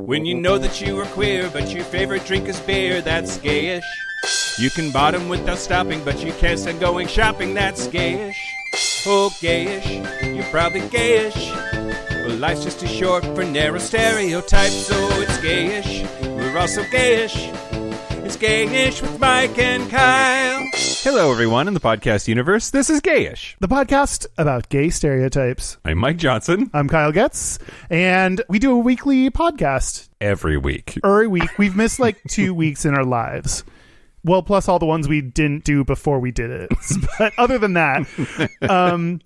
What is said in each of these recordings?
When you know that you are queer, but your favorite drink is beer, that's gayish. You can bottom without stopping, but you can't stand going shopping, that's gayish. Oh, gayish, you're probably gayish. Well, life's just too short for narrow stereotypes, so it's gayish. We're also gayish. It's Gayish with Mike and Kyle. Hello, everyone in the podcast universe. This is Gayish, the podcast about gay stereotypes. I'm Mike Johnson. I'm Kyle Getz, and we do a weekly podcast. Every week. We've missed like 2 weeks in our lives. Well, plus all the ones we didn't do before we did it. But other than that,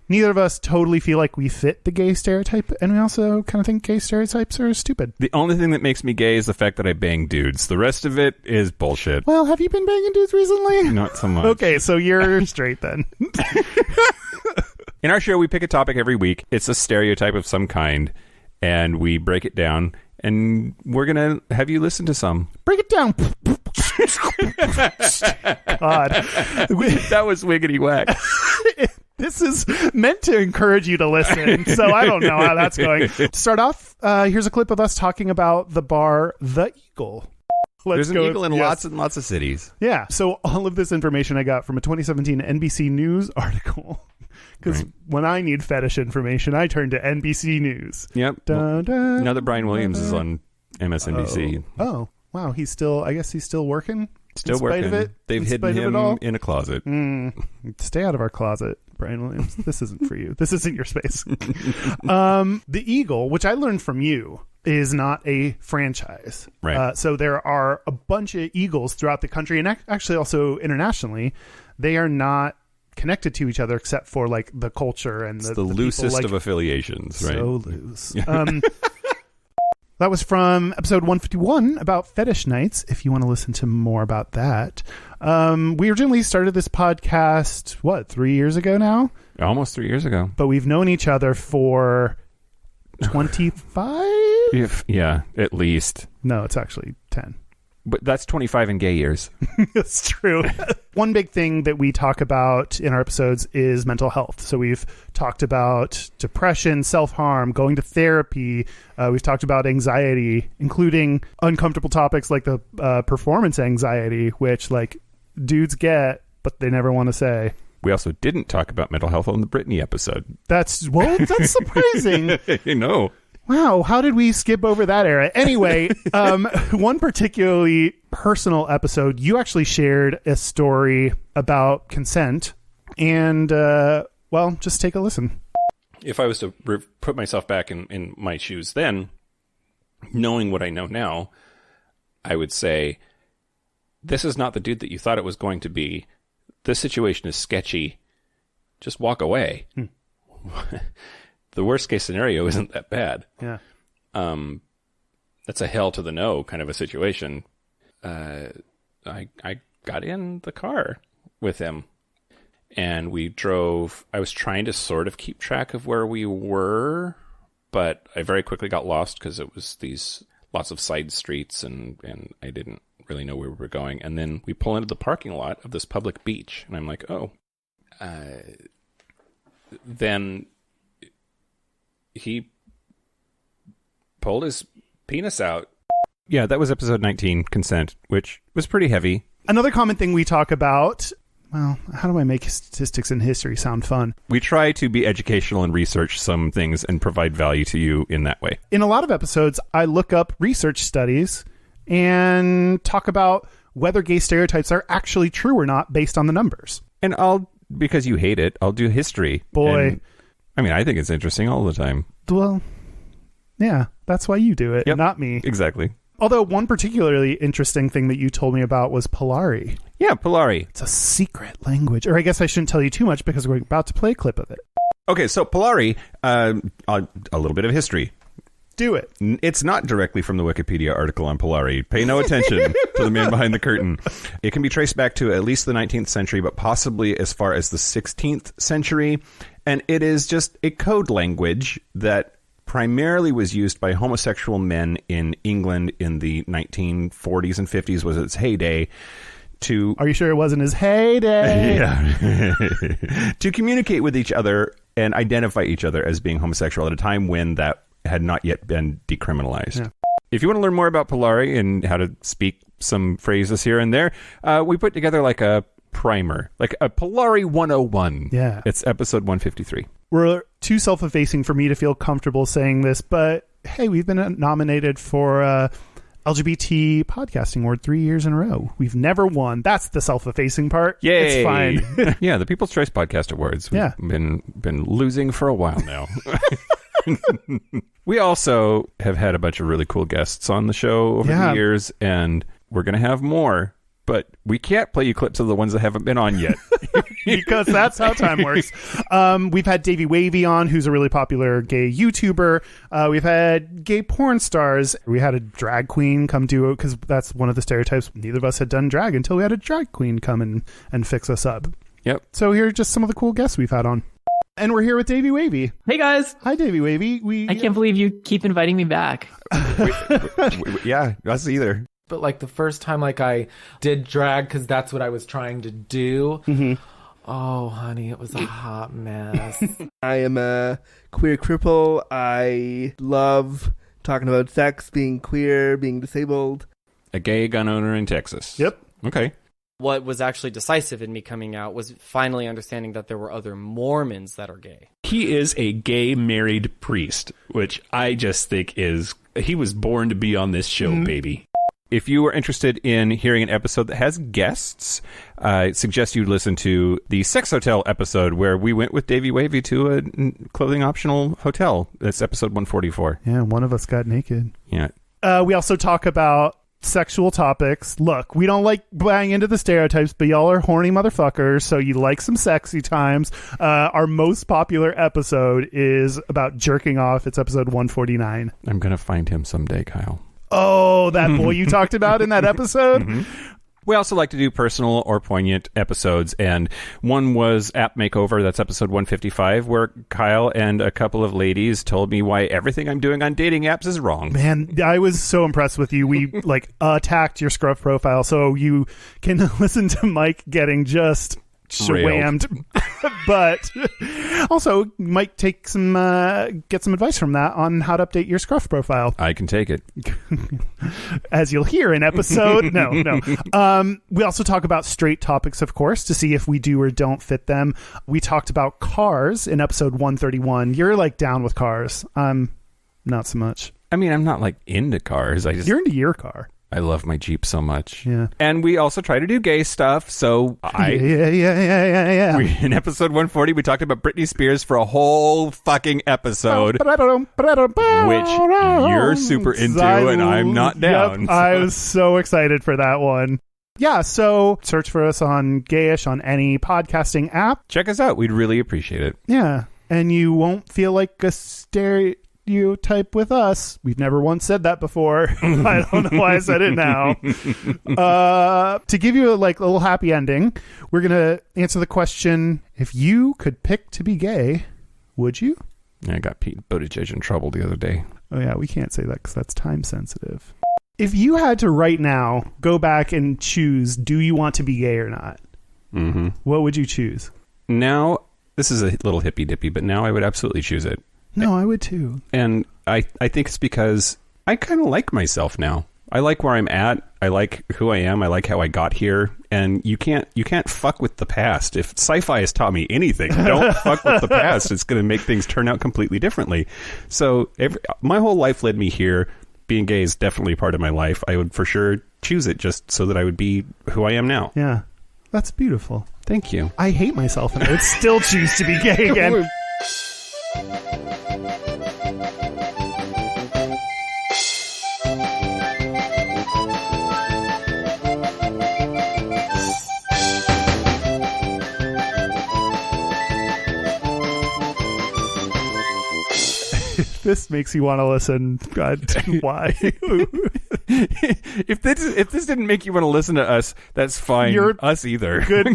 neither of us totally feel like we fit the gay stereotype, and we also kind of think gay stereotypes are stupid. The only thing that makes me gay is the fact that I bang dudes. The rest of it is bullshit. Well, have you been banging dudes recently? Not so much. Okay, so you're straight then. In our show, we pick a topic every week. It's a stereotype of some kind, and we break it down, and we're going to have you listen to some. Break it down. God. That was wiggity whack. This is meant to encourage you to listen, so I don't know how that's going. To start off, here's a clip of us talking about the bar The Eagle. There's an eagle in lots and lots of cities. Yeah, so all of this information I got from a 2017 NBC News article. Because when I need fetish information, I turn to NBC News. Yep. Now that Brian Williams is on MSNBC. Oh. Wow, I guess he's still working? Still working. Of it? They've hidden him in a closet. Stay out of our closet, Brian Williams. This isn't for you. This isn't your space. The Eagle, which I learned from you, is not a franchise. Right. So there are a bunch of Eagles throughout the country, and actually also internationally. They are not connected to each other except for like the culture and the loosest people, of affiliations, right? So loose. That was from episode 151 about fetish nights, if you want to listen to more about that. We originally started this podcast, 3 years ago now? Almost 3 years ago. But we've known each other for 25? Yeah, at least. No, it's actually 10. But that's 25 in gay years. It's true. One big thing that we talk about in our episodes is mental health. So we've talked about depression, self-harm, going to therapy. We've talked about anxiety, including uncomfortable topics like the performance anxiety, which like dudes get, but they never want to say. We also didn't talk about mental health on the Britney episode. That's surprising. You know. Wow, how did we skip over that era? Anyway, one particularly personal episode, you actually shared a story about consent, and, just take a listen. If I was to put myself back in my shoes then, knowing what I know now, I would say, this is not the dude that you thought it was going to be. This situation is sketchy. Just walk away. The worst case scenario isn't that bad. Yeah. That's a hell to the no kind of a situation. I got in the car with him and we drove. I was trying to sort of keep track of where we were, but I very quickly got lost because it was these lots of side streets and I didn't really know where we were going. And then we pull into the parking lot of this public beach and I'm like, then he pulled his penis out. Yeah, that was episode 19, consent, which was pretty heavy. Another common thing we talk about, well, how do I make statistics and history sound fun? We try to be educational and research some things and provide value to you in that way. In a lot of episodes, I look up research studies and talk about whether gay stereotypes are actually true or not based on the numbers. And because you hate it, I'll do history. Boy. I think it's interesting all the time. Well, yeah, that's why you do it, not me. Exactly. Although one particularly interesting thing that you told me about was Polari. Yeah, Polari. It's a secret language. Or I guess I shouldn't tell you too much because we're about to play a clip of it. Okay, so Polari, a little bit of history. Do it. It's not directly from the Wikipedia article on Polari. Pay no attention to the man behind the curtain. It can be traced back to at least the 19th century, but possibly as far as the 16th century. And it is just a code language that primarily was used by homosexual men in England in the 1940s and 50s was its heyday. Are you sure it wasn't his heyday? Yeah. To communicate with each other and identify each other as being homosexual at a time when that had not yet been decriminalized. Yeah. If you want to learn more about Polari and how to speak some phrases here and there, we put together like a primer, like a Polari 101. Yeah. It's episode 153. We're too self-effacing for me to feel comfortable saying this, but hey, we've been nominated for LGBT Podcasting Award 3 years in a row. We've never won. That's the self-effacing part. Yay! It's fine. Yeah, the People's Choice Podcast Awards. We've been losing for a while now. We also have had a bunch of really cool guests on the show over the years, and we're going to have more. But we can't play you clips of the ones that haven't been on yet. Because that's how time works. We've had Davey Wavy on, who's a really popular gay YouTuber. We've had gay porn stars. We had a drag queen come do it, because that's one of the stereotypes. Neither of us had done drag until we had a drag queen come and fix us up. Yep. So here are just some of the cool guests we've had on. And we're here with Davey Wavy. Hey, guys. Hi, Davey Wavy. I can't believe you keep inviting me back. Yeah, us either. But like the first time like I did drag, because that's what I was trying to do. Mm-hmm. Oh, honey, it was a hot mess. I am a queer cripple. I love talking about sex, being queer, being disabled. A gay gun owner in Texas. Yep. Okay. What was actually decisive in me coming out was finally understanding that there were other Mormons that are gay. He is a gay married priest, which I just think he was born to be on this show, baby. If you are interested in hearing an episode that has guests, I suggest you listen to the Sex Hotel episode where we went with Davey Wavy to a clothing optional hotel. That's episode 144. Yeah, one of us got naked. Yeah. We also talk about sexual topics. Look, we don't like buying into the stereotypes, but y'all are horny motherfuckers, so you like some sexy times. Our most popular episode is about jerking off. It's episode 149. I'm going to find him someday, Kyle. Oh, that boy you talked about in that episode? Mm-hmm. We also like to do personal or poignant episodes, and one was App Makeover. That's episode 155, where Kyle and a couple of ladies told me why everything I'm doing on dating apps is wrong. Man, I was so impressed with you. We attacked your scruff profile, so you can listen to Mike getting just swammed. But also might take some get some advice from that on how to update your scruff profile. I can take it. As you'll hear in episode no. We also talk about straight topics, of course, to see if we do or don't fit them. We talked about cars in episode 131. You're like down with cars. I'm not so much. I mean, I'm not like into cars. You're into your car. I love my Jeep so much. Yeah. And we also try to do gay stuff. So Yeah. In episode 140, we talked about Britney Spears for a whole fucking episode, which you're super into and I'm not down. Yep, I was so excited for that one. Yeah, so search for us on Gayish on any podcasting app. Check us out. We'd really appreciate it. Yeah. And you won't feel like a stereotype with us. We've never once said that before. I don't know why I said it now. To give you a little happy ending, we're going to answer the question, if you could pick to be gay, would you? Yeah, I got Pete Buttigieg in trouble the other day. Oh yeah, we can't say that because that's time sensitive. If you had to right now go back and choose, do you want to be gay or not? Mm-hmm. What would you choose? Now, this is a little hippy dippy, but now I would absolutely choose it. No, I would too. And I think it's because I kind of like myself now. I like where I'm at. I like who I am. I like how I got here. And you can't fuck with the past. If sci-fi has taught me anything, don't fuck with the past. It's going to make things turn out completely differently. So my whole life led me here. Being gay is definitely part of my life. I would for sure choose it just so that I would be who I am now. Yeah, that's beautiful. Thank you. I hate myself and I would still choose to be gay again. This makes you want to listen. God, why? If this didn't make you want to listen to us, that's fine. You're us either. Good.